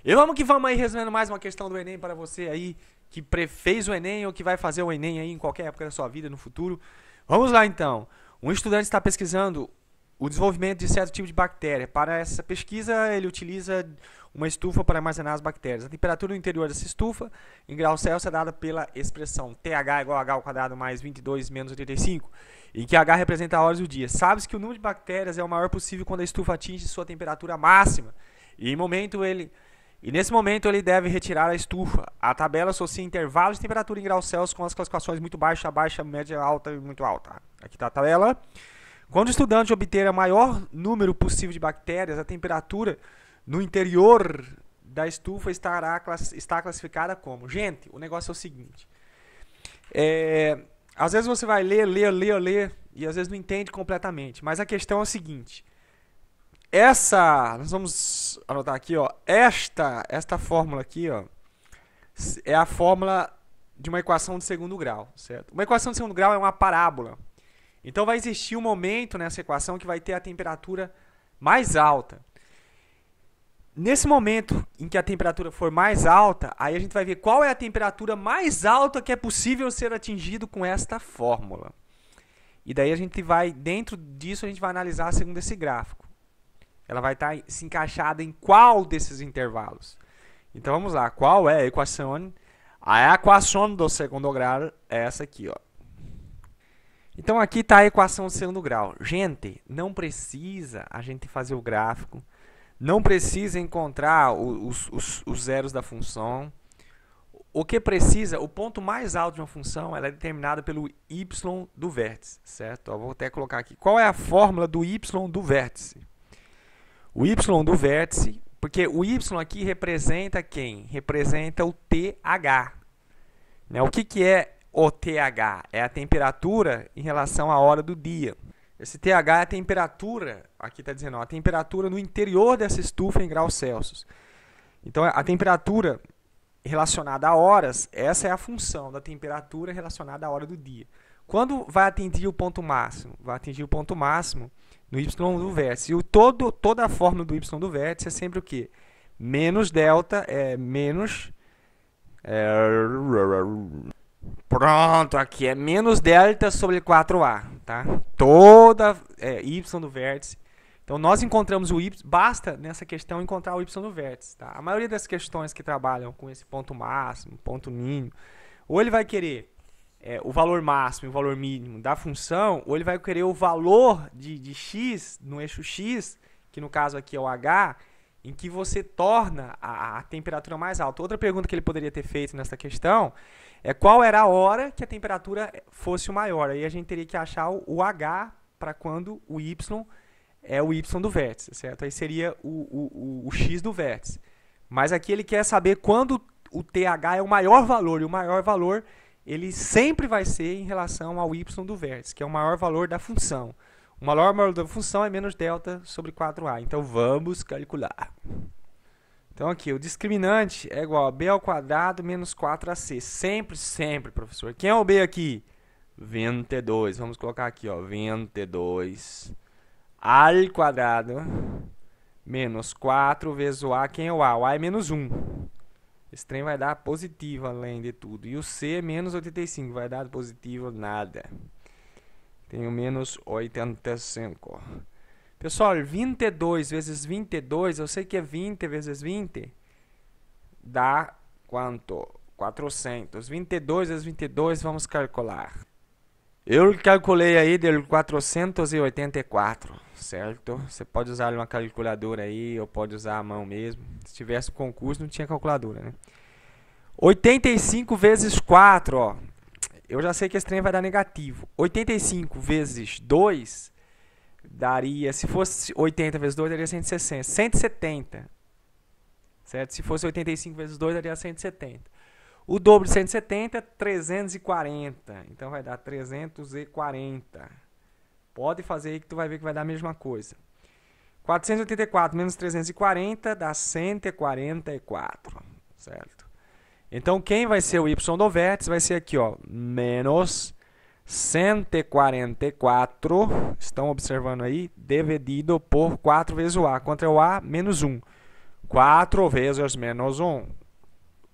E vamos que vamos aí, resumindo mais uma questão do Enem para você aí, que fez o Enem ou que vai fazer o Enem aí em qualquer época da sua vida, no futuro. Vamos lá então. Um estudante está pesquisando o desenvolvimento de certo tipo de bactéria. Para essa pesquisa, ele utiliza uma estufa para armazenar as bactérias. A temperatura no interior dessa estufa, em graus Celsius, é dada pela expressão TH igual a H ao quadrado mais 22 menos 85, em que H representa a horas do dia. Sabe-se que o número de bactérias é o maior possível quando a estufa atinge sua temperatura máxima. E nesse momento ele deve retirar a estufa. A tabela associa intervalos de temperatura em graus Celsius com as classificações muito baixa, baixa, média, alta e muito alta. Aqui está a tabela. Quando o estudante obter o maior número possível de bactérias, a temperatura no interior da estufa está classificada como. Gente, o negócio é o seguinte. Às vezes você vai ler, e às vezes não entende completamente. Mas a questão é o seguinte. Nós vamos anotar aqui, ó. Esta fórmula aqui, ó, é a fórmula de uma equação de segundo grau, certo? Uma equação de segundo grau é uma parábola. Então vai existir um momento nessa equação que vai ter a temperatura mais alta. Nesse momento em que a temperatura for mais alta, aí a gente vai ver qual é a temperatura mais alta que é possível ser atingido com esta fórmula. E daí dentro disso a gente vai analisar segundo esse gráfico. Ela vai estar se encaixada em qual desses intervalos? Então vamos lá, qual é a equação? A equação do segundo grau é essa aqui, ó. Então aqui está a equação do segundo grau. Gente, não precisa a gente fazer o gráfico, não precisa encontrar os zeros da função. O que precisa, o ponto mais alto de uma função, ela é determinada pelo y do vértice, certo? Eu vou até colocar aqui. Qual é a fórmula do y do vértice? O y do vértice, porque o y aqui representa quem? Representa o TH. Né? O que é o TH? É a temperatura em relação à hora do dia. Esse TH é a temperatura, aqui está dizendo, ó, a temperatura no interior dessa estufa em graus Celsius. Então, a temperatura relacionada a horas, essa é a função da temperatura relacionada à hora do dia. Quando vai atingir o ponto máximo? Vai atingir o ponto máximo no y do vértice. E toda a fórmula do y do vértice é sempre o quê? Menos delta é menos... Pronto, aqui é menos delta sobre 4A. Tá? Toda y do vértice. Então, nós encontramos o y, basta nessa questão encontrar o y do vértice. Tá? A maioria das questões que trabalham com esse ponto máximo, ponto mínimo, ou ele vai querer o valor máximo e o valor mínimo da função, ou ele vai querer o valor de x no eixo x, que no caso aqui é o h, em que você torna a temperatura mais alta. Outra pergunta que ele poderia ter feito nessa questão é qual era a hora que a temperatura fosse o maior. Aí a gente teria que achar o h para quando o y é o y do vértice, certo? Aí seria o x do vértice. Mas aqui ele quer saber quando o TH é o maior valor, e o maior valor ele sempre vai ser em relação ao y do vértice, que é o maior valor da função. O maior valor da função é menos delta sobre 4a. Então, vamos calcular. Então, aqui, o discriminante é igual a b ao quadrado menos 4ac. Sempre, sempre, professor. Quem é o b aqui? 22. Vamos colocar aqui, ó, 22 ao quadrado menos 4 vezes o a. Quem é o a? O a é menos 1. Esse trem vai dar positivo além de tudo. E o C é menos 85. Vai dar positivo nada. Tenho menos 85. Pessoal, 22 vezes 22, eu sei que é 20 vezes 20. Dá quanto? 400. 22 vezes 22, vamos calcular. Eu calculei aí, deu 484, certo? Você pode usar uma calculadora aí, ou pode usar a mão mesmo. Se tivesse concurso, não tinha calculadora, né? 85 vezes 4, ó. Eu já sei que esse trem vai dar negativo. 85 vezes 2 daria, se fosse 80 vezes 2, daria 160. 170, certo? Se fosse 85 vezes 2, daria 170. O dobro de 170 é 340. Então vai dar 340. Pode fazer aí que tu vai ver que vai dar a mesma coisa. 484 menos 340 dá 144. Certo? Então quem vai ser o y do vértice vai ser aqui, ó, menos 144. Estão observando aí? Dividido por 4 vezes o a. Contra o a, menos 1. 4 vezes menos 1.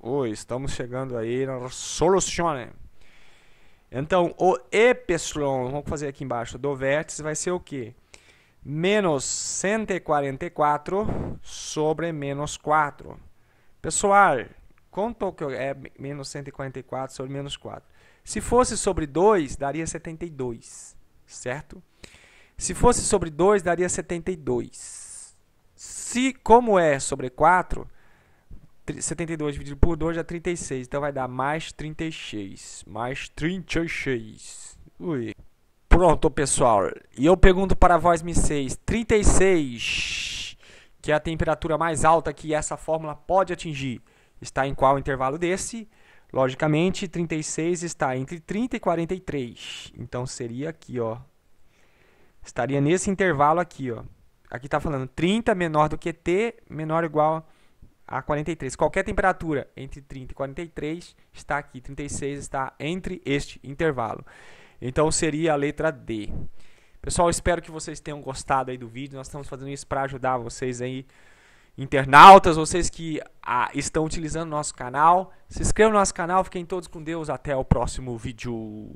Ui, estamos chegando aí na solução. Então, o epsilon, vamos fazer aqui embaixo, do vértice vai ser o quê? Menos 144 sobre menos 4. Pessoal, quanto que é menos 144 sobre menos 4? Se fosse sobre 2, daria 72, certo? Se fosse sobre 2, daria 72. Se, como é sobre 4, 72 dividido por 2 dá 36. Então vai dar mais 36. Mais 36. Ui. Pronto, pessoal. E eu pergunto para vós, Mi6. 36, que é a temperatura mais alta que essa fórmula pode atingir, está em qual intervalo desse? Logicamente, 36 está entre 30 e 43. Então seria aqui, ó. Estaria nesse intervalo aqui, ó. Aqui está falando 30 menor do que T, menor ou igual a 43. Qualquer temperatura entre 30 e 43 está aqui. 36 está entre este intervalo. Então seria a letra D. Pessoal, espero que vocês tenham gostado aí do vídeo. Nós estamos fazendo isso para ajudar vocês aí, internautas, vocês que estão utilizando o nosso canal. Se inscrevam no nosso canal. Fiquem todos com Deus. Até o próximo vídeo.